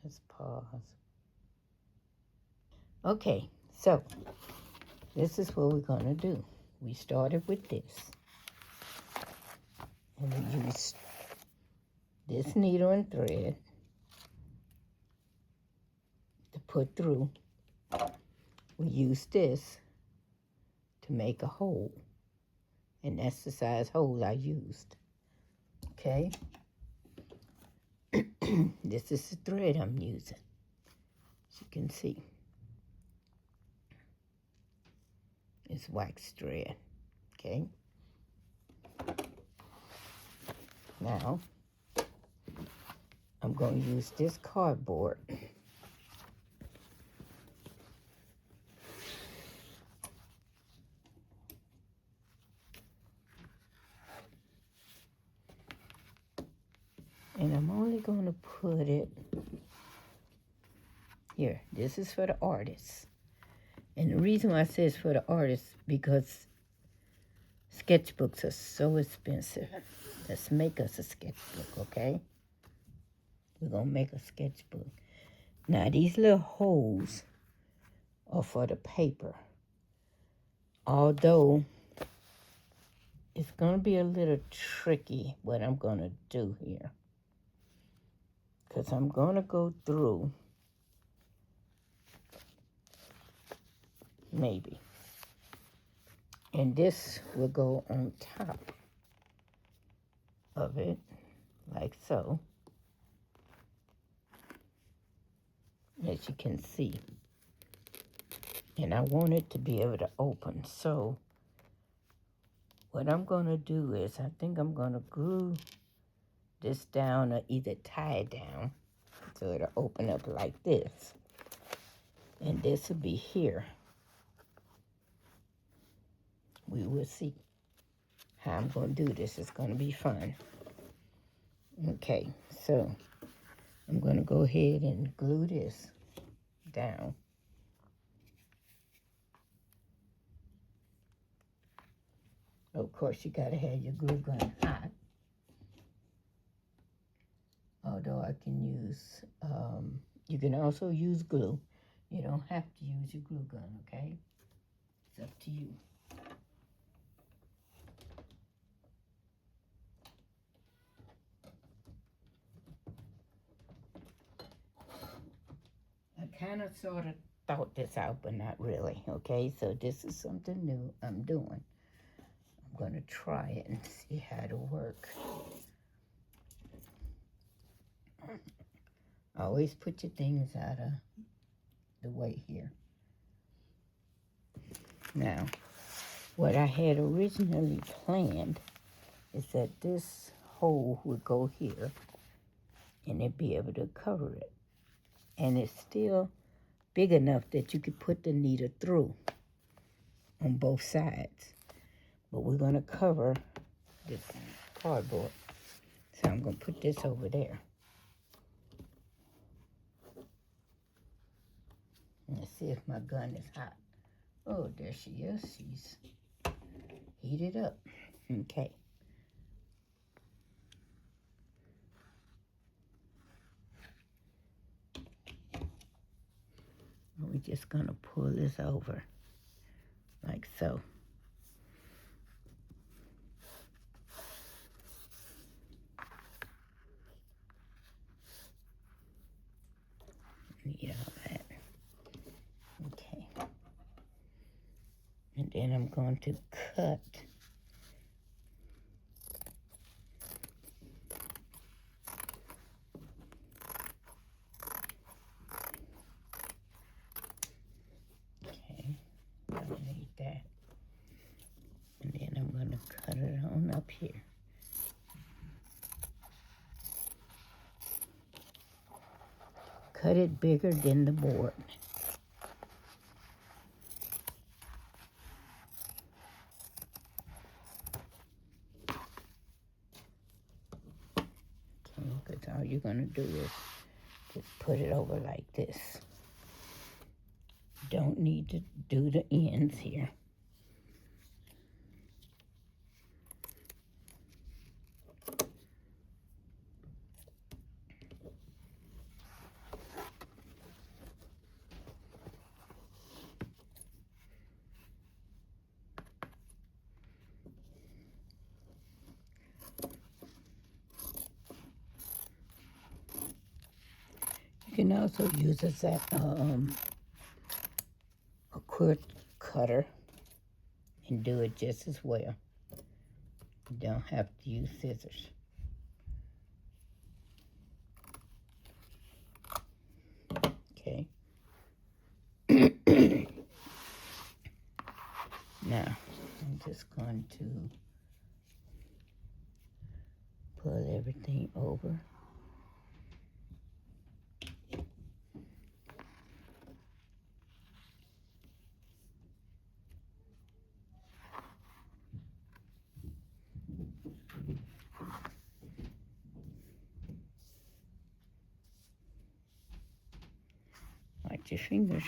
Let's pause. Okay, so this is what we're going to do. We started with this. And we used this needle and thread to put through. We used this to make a hole. And that's the size hole I used. Okay? This is the thread I'm using. As you can see. It's wax thread. Okay? Now, I'm going to use this cardboard. And I'm only going to put it here. This is for the artist. And the reason why I say it's for the artist, because sketchbooks are so expensive. Let's make us a sketchbook, okay? We're going to make a sketchbook. Now, these little holes are for the paper. Although, it's going to be a little tricky what I'm going to do here. Because I'm going to go through, maybe. And this will go on top of it, like so. As you can see. And I want it to be able to open. So, what I'm going to do is, I think I'm going to glue this down or either tie it down so it'll open up like this. And this will be here. We will see how I'm going to do this. It's going to be fun. Okay, so I'm going to go ahead and glue this down. Of course, you got to have your glue gun hot. Although I can use, you can also use glue. You don't have to use your glue gun, okay? It's up to you. I kind of sort of thought this out, but not really, okay? So this is something new I'm doing. I'm going to try it and see how it'll work. Always put your things out of the way here. Now, what I had originally planned is that this hole would go here and it'd be able to cover it. And it's still big enough that you could put the needle through on both sides. But we're going to cover this cardboard. So I'm going to put this over there. Let's see if my gun is hot. Oh, there she is. She's heated up. Okay. We're just going to pull this over like so. Need all that. Okay. And then I'm going to cut that. And then I'm going to cut it on up here. Cut it bigger than the board. Okay, because all you're going to do is just put it over like this. Don't need to do the ends here. can also use a quick cutter and do it just as well. You don't have to use scissors. Okay. Now, I'm just going to pull everything over. Watch your fingers.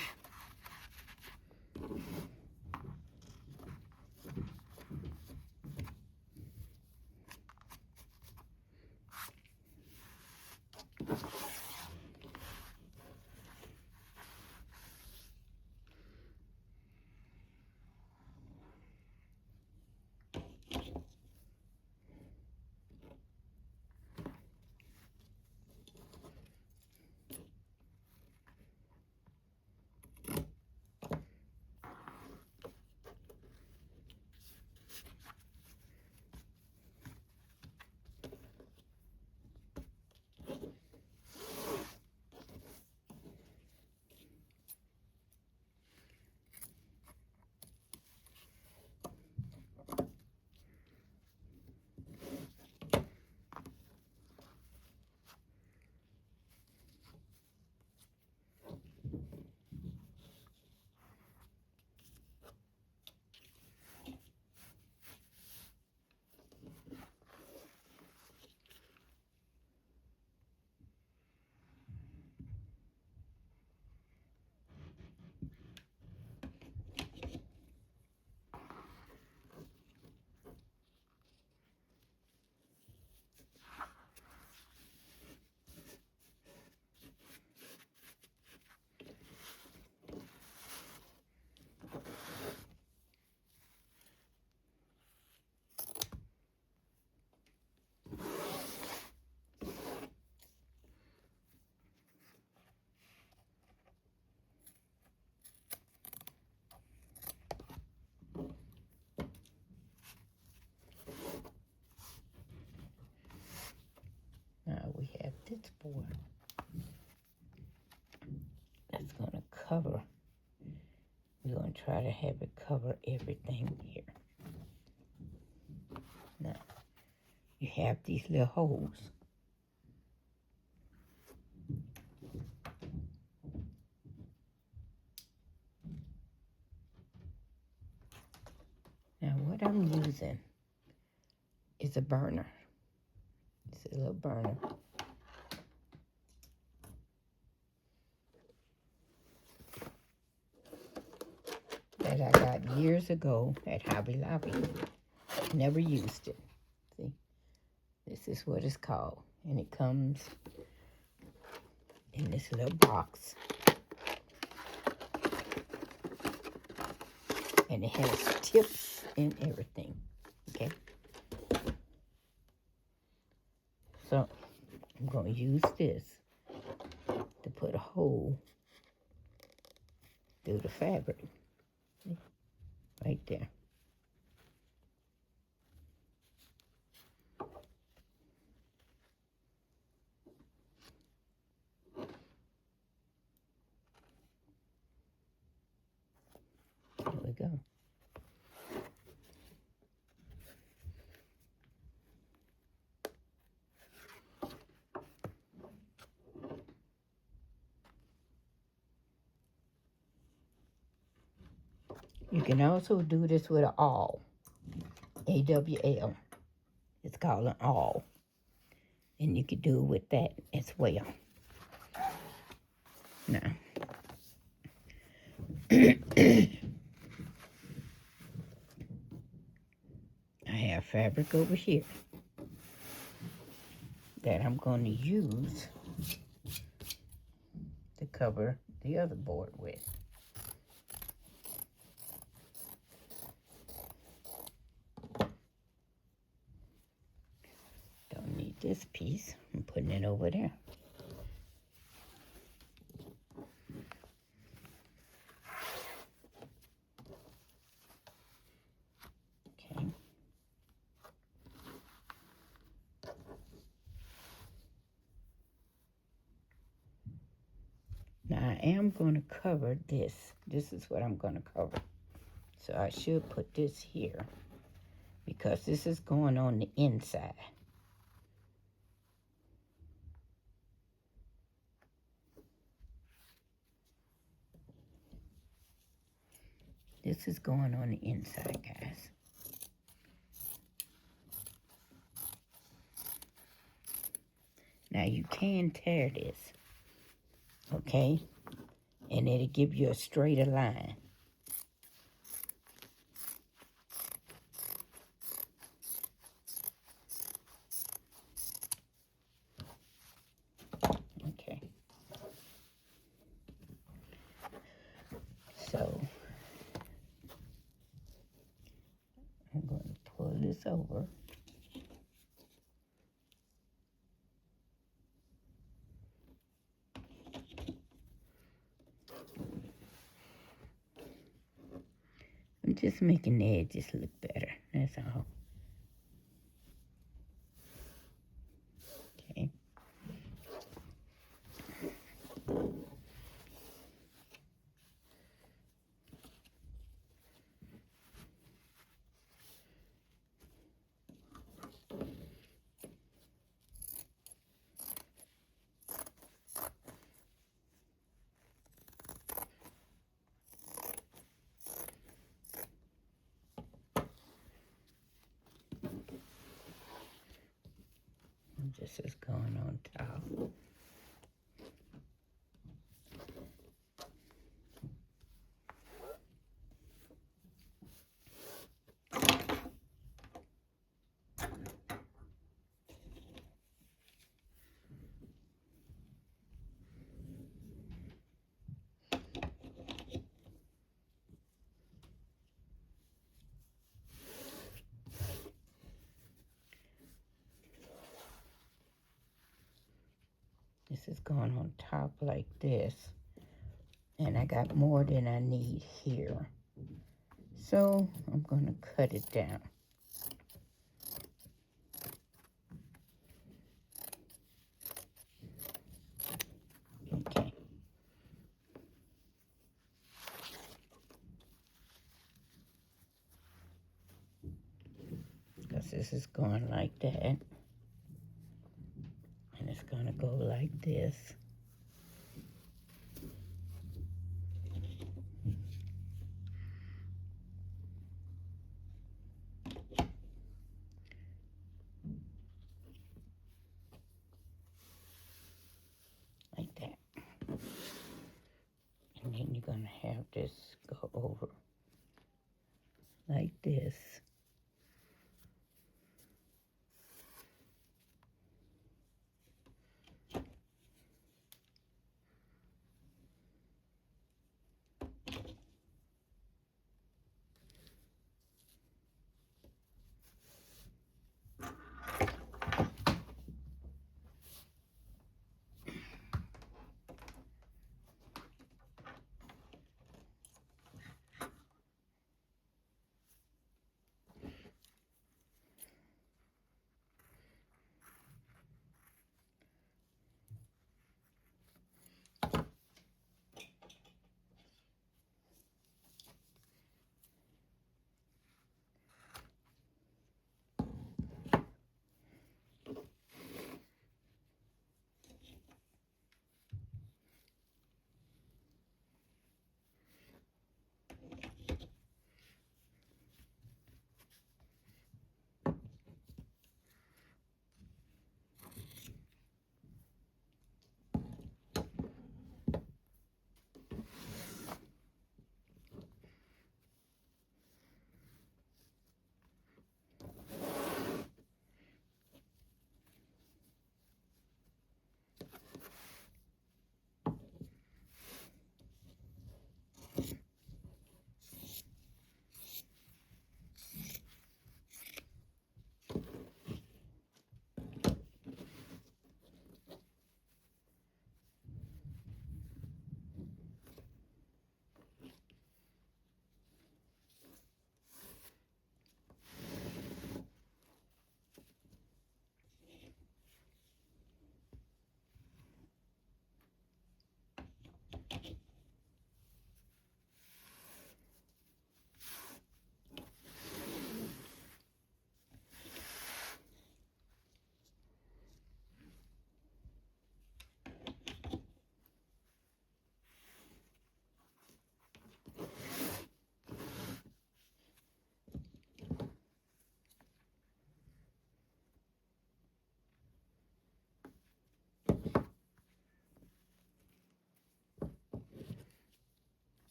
Now we have this board that's going to cover. We're going to try to have it cover everything here. Now, you have these little holes. Now, what I'm using is a burner. It's a little burner. That I got years ago at Hobby Lobby. Never used it. See, this is what it's called. And it comes in this little box. And it has tips and everything. Okay? So, I'm going to use this to put a hole through the fabric. See? Right there. There we go. You can also do this with an awl. A-W-L. It's called an awl. And you can do it with that as well. Now, I have fabric over here that I'm going to use to cover the other board with. Don't need this piece. I'm putting it over there. Now I am going to cover this. This is what I'm going to cover. So I should put this here because this is going on the inside. This is going on the inside, guys. Now you can tear this, okay? And it'll give you a straighter line. Okay. So I'm going to pull this over. I'm just making the edges look better, that's all. Okay. This is going on top. This is going on top like this. And I got more than I need here. So I'm going to cut it down. Okay. Because this is going like that. And it's going to go like this. Like that. And then you're going to have this go over like this.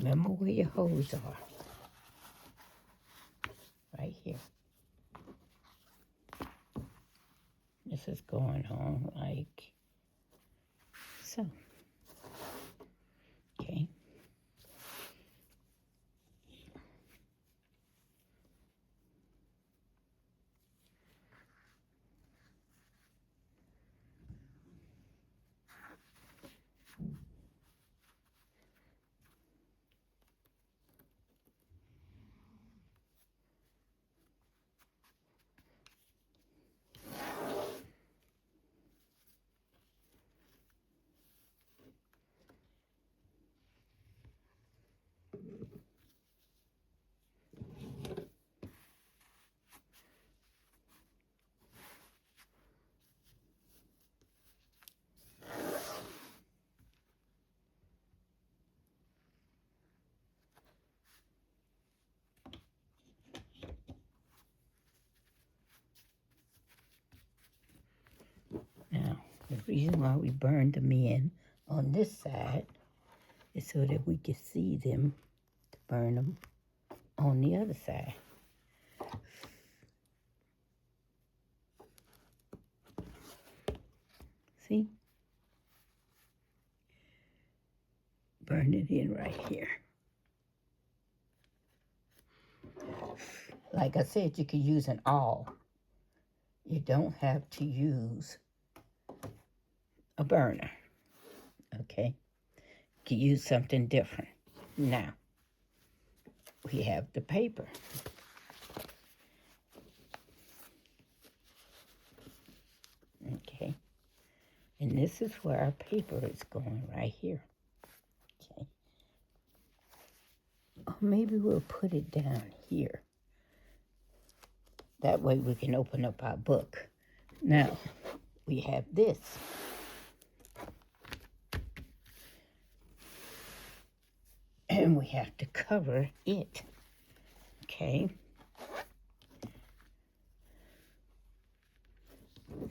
Remember where your holes are. Right here. This is going on like so. Okay. Now, the reason why we burned them in on this side is so that we could see them to burn them on the other side. See? Burn it in right here. Like I said, you could use an awl. You don't have to use a burner, okay? You can use something different. Now, we have the paper. Okay, and this is where our paper is going right here. Okay, or maybe we'll put it down here. That way we can open up our book. Now, we have this. And we have to cover it. Okay.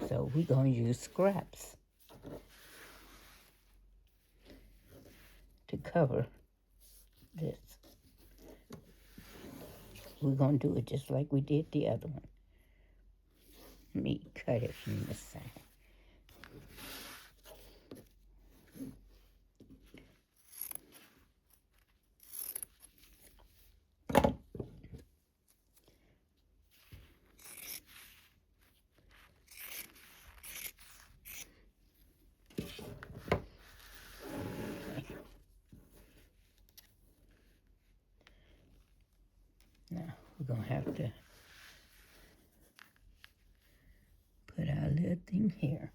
So we're going to use scraps to cover this. We're going to do it just like we did the other one. Let me cut it from this side. Now, we're going to have to put our little thing here.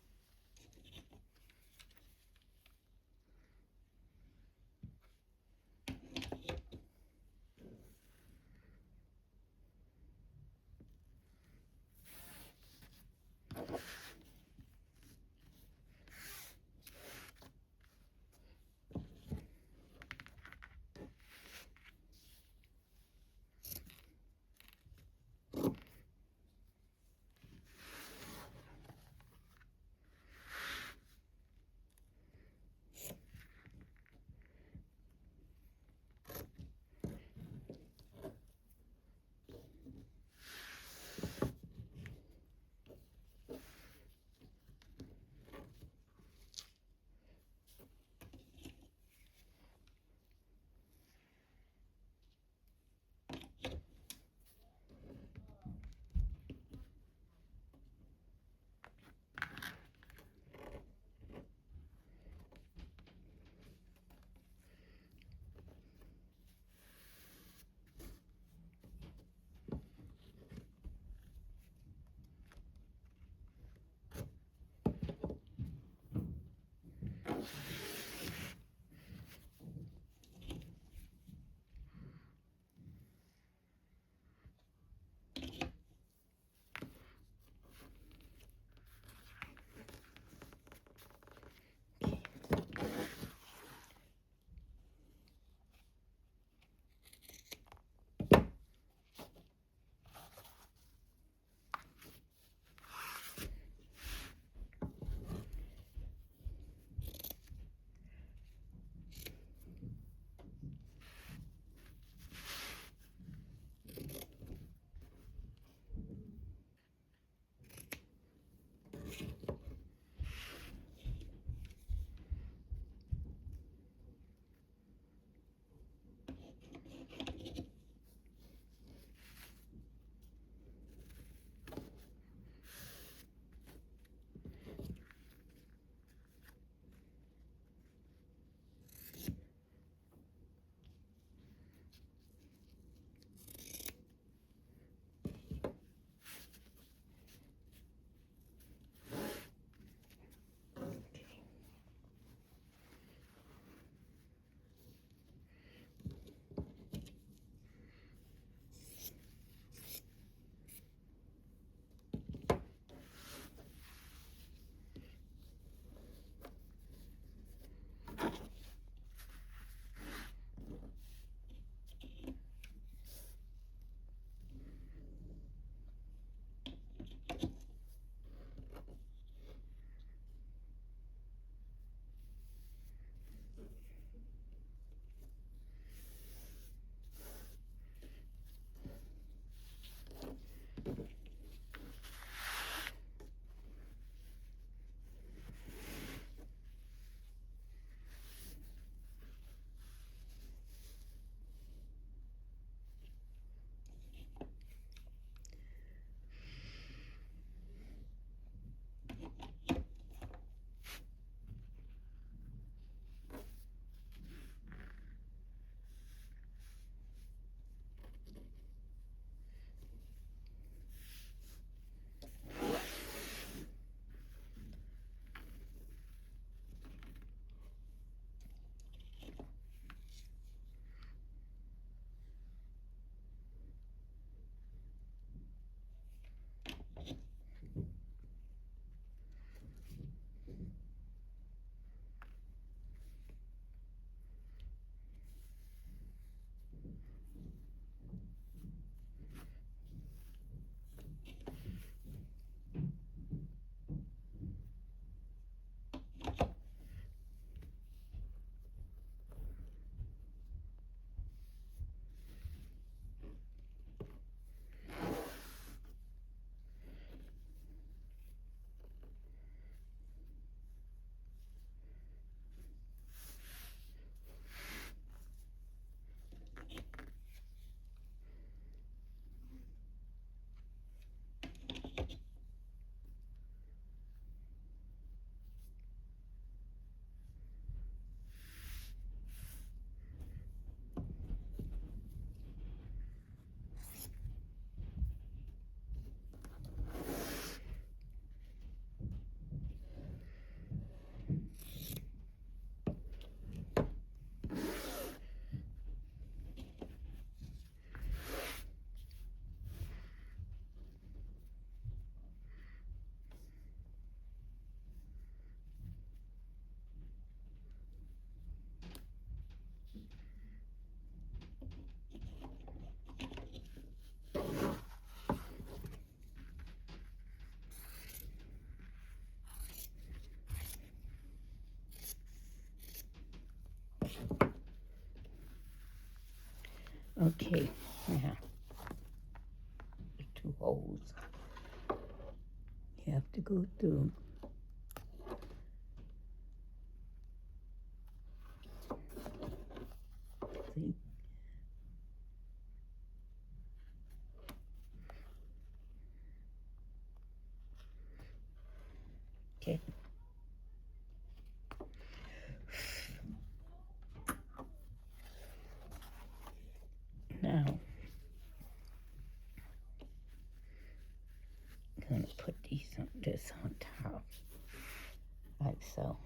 Okay, now the two holes you have to go through. See? Okay. Now, I'm going to put this on top, like so.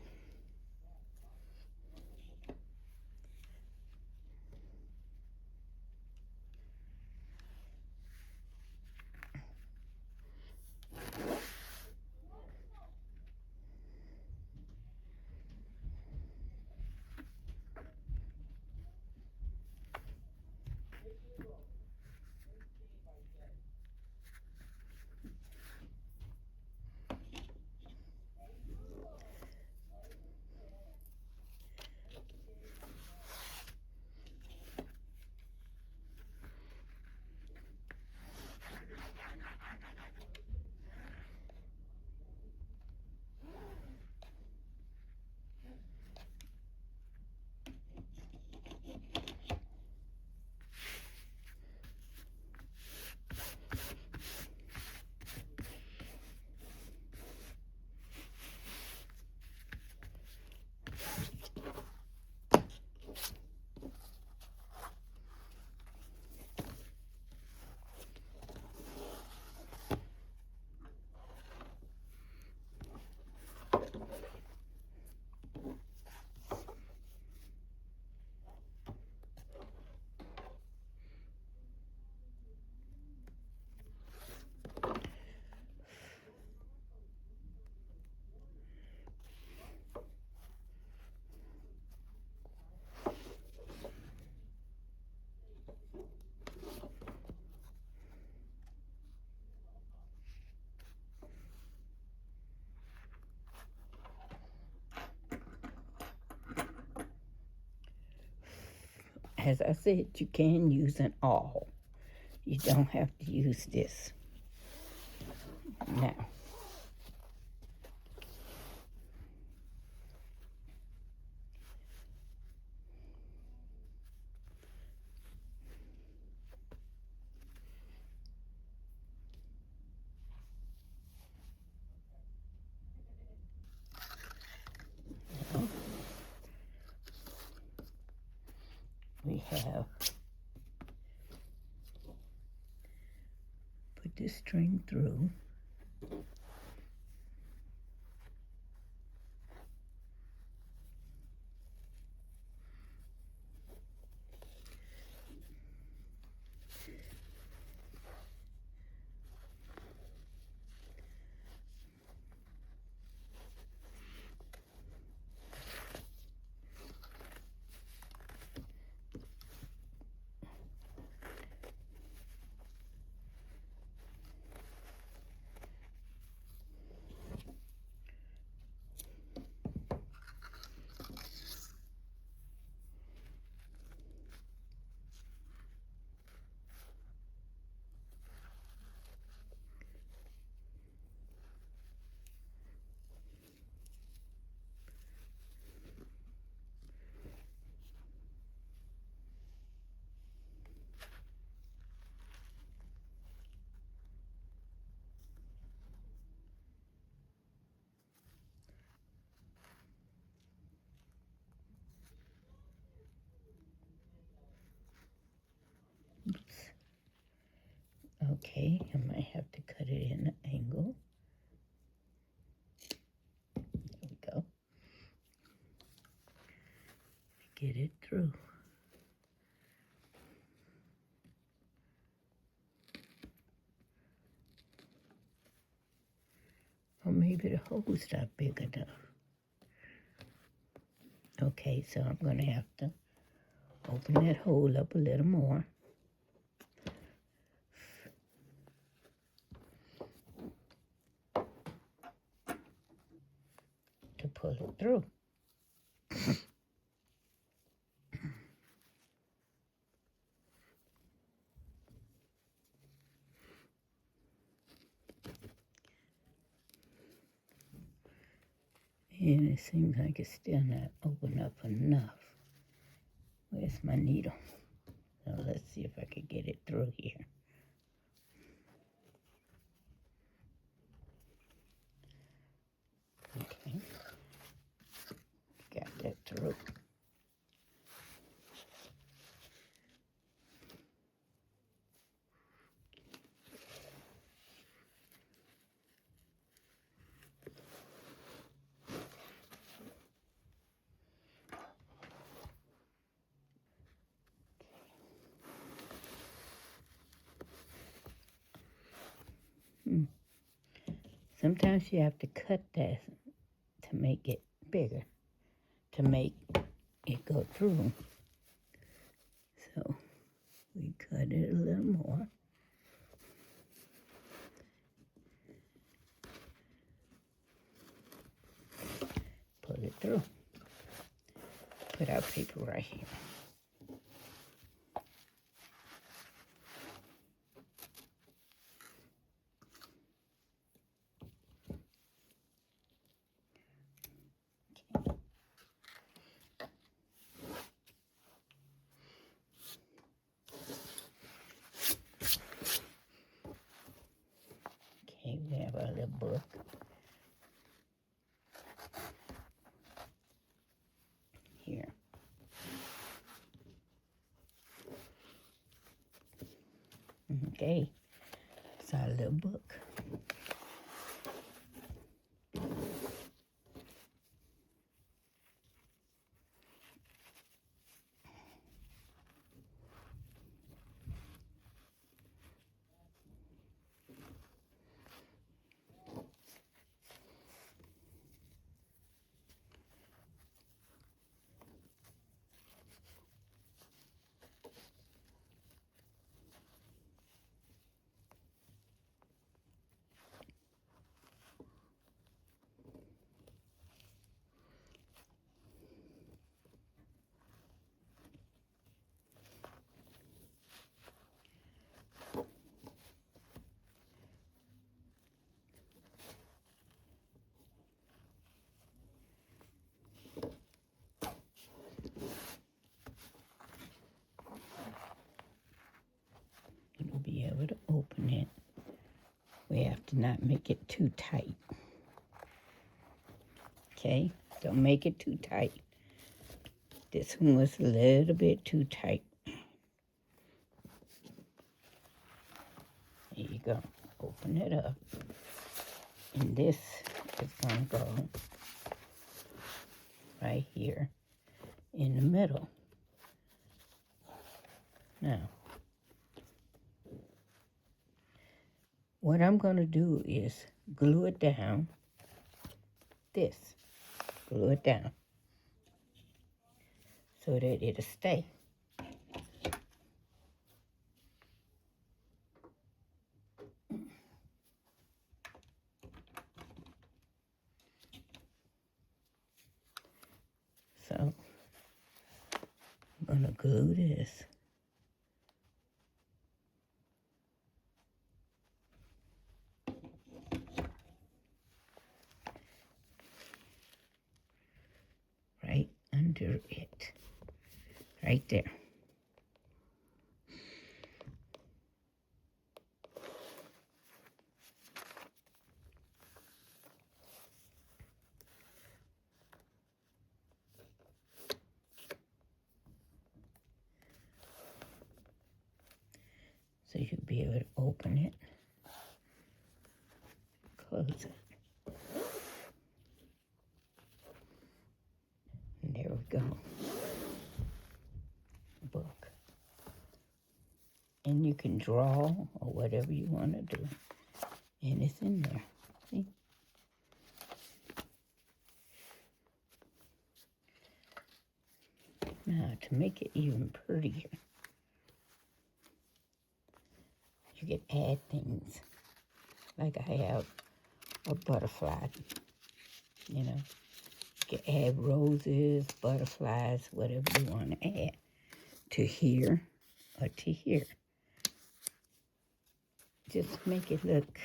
As I said, you can use an awl. You don't have to use this. Now, we have put this string through. Okay, I might have to cut it in an angle. There we go. Get it through. Or maybe the hole's not big enough. Okay, so I'm going to have to open that hole up a little more. To pull it through. And it seems like it's still not open up enough. Where's my needle? So let's see if I can get it through here. Okay. Got that through. Sometimes you have to cut that to make it bigger, to make it go through. So we cut it a little more. Pull it through. Put our paper right here. Okay, we have our little book. Here. Okay, it's our little book. You'll be able to open it. We have to not make it too tight. Okay, don't make it too tight. This one was a little bit too tight. There you go. Open it up. And this is going to go right here in the middle. Now, what I'm going to do is glue it down. This. Glue it down. So that it'll stay. So, I'm going to glue this. Right under it. Right there. So you'll be able to open it, close it. And there we go. Book. And you can draw or whatever you want to do. And it's in there. See? Now, to make it even prettier, you can add things. Like I have a butterfly, you know. You can add roses, butterflies, whatever you want to add to here or to here. Just make it look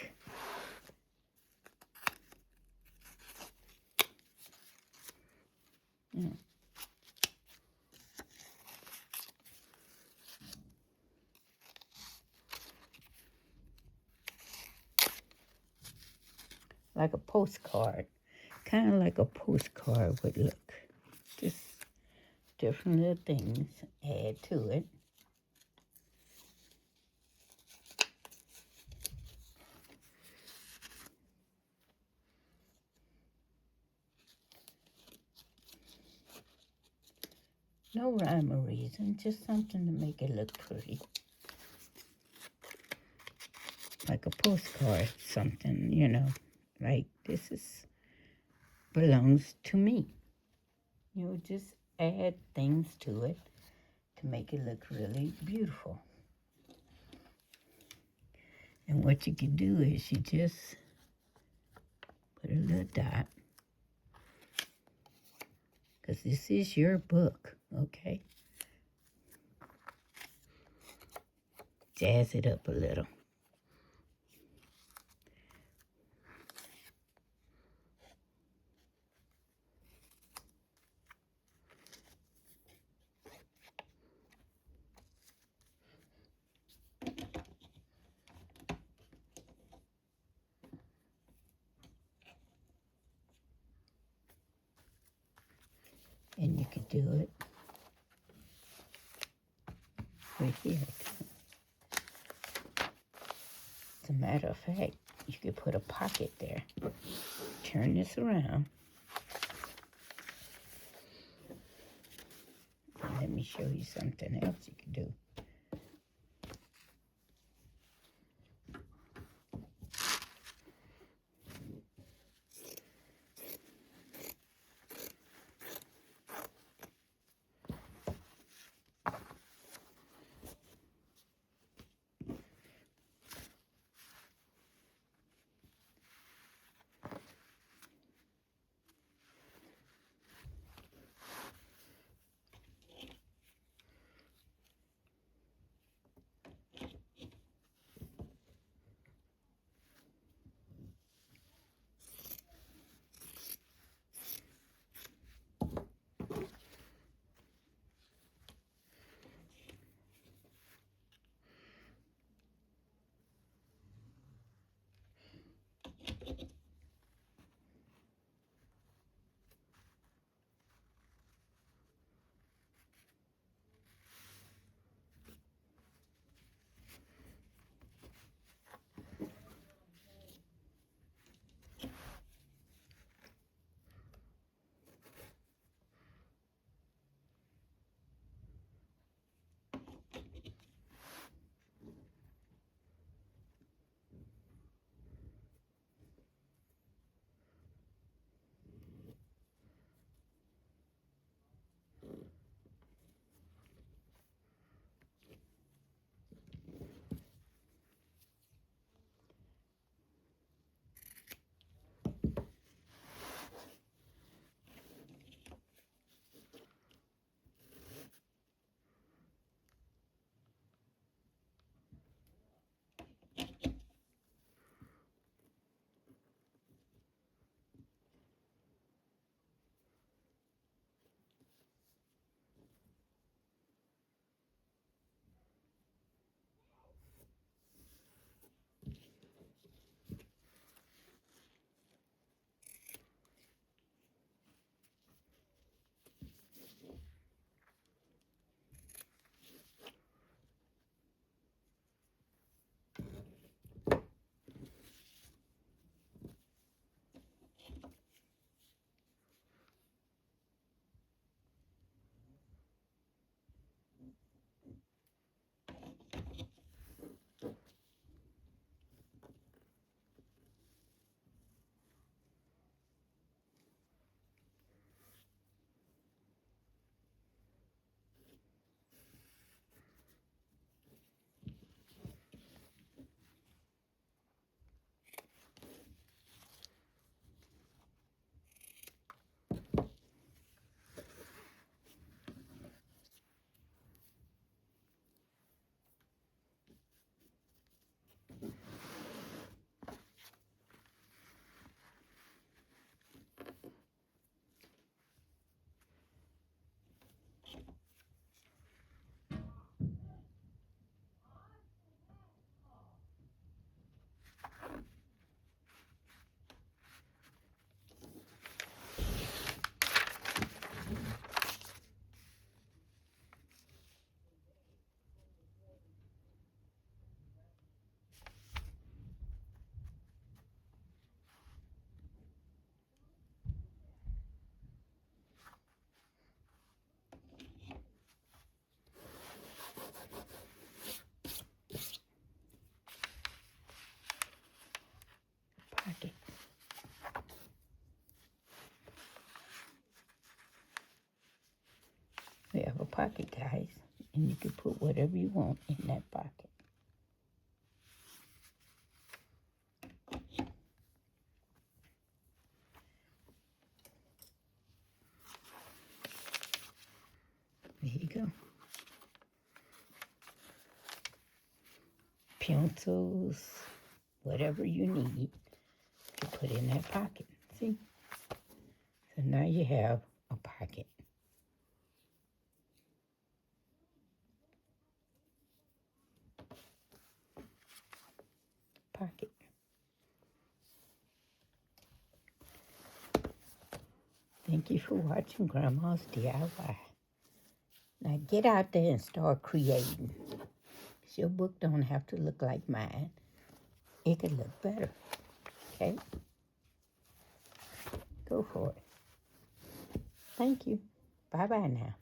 like a postcard. Kind of like a postcard would look. Just different little things add to it. No rhyme or reason, just something to make it look pretty. Like a postcard, something, you know, like this is belongs to me. You know, just add things to it to make it look really beautiful. And what you can do is you just put a little dot, because this is your book, okay? Jazz it up a little. And you could do it right here. As a matter of fact, you could put a pocket there. Turn this around. And let me show you something else you can do. pocket, guys. And you can put whatever you want in that pocket. There you go. Pencils, whatever you need to put in that pocket. See? So now you have a pocket. Pocket. Thank you for watching Grandma's DIY. Now get out there and start creating. Your book don't have to look like mine. It could look better. Okay? Go for it. Thank you. Bye-bye now.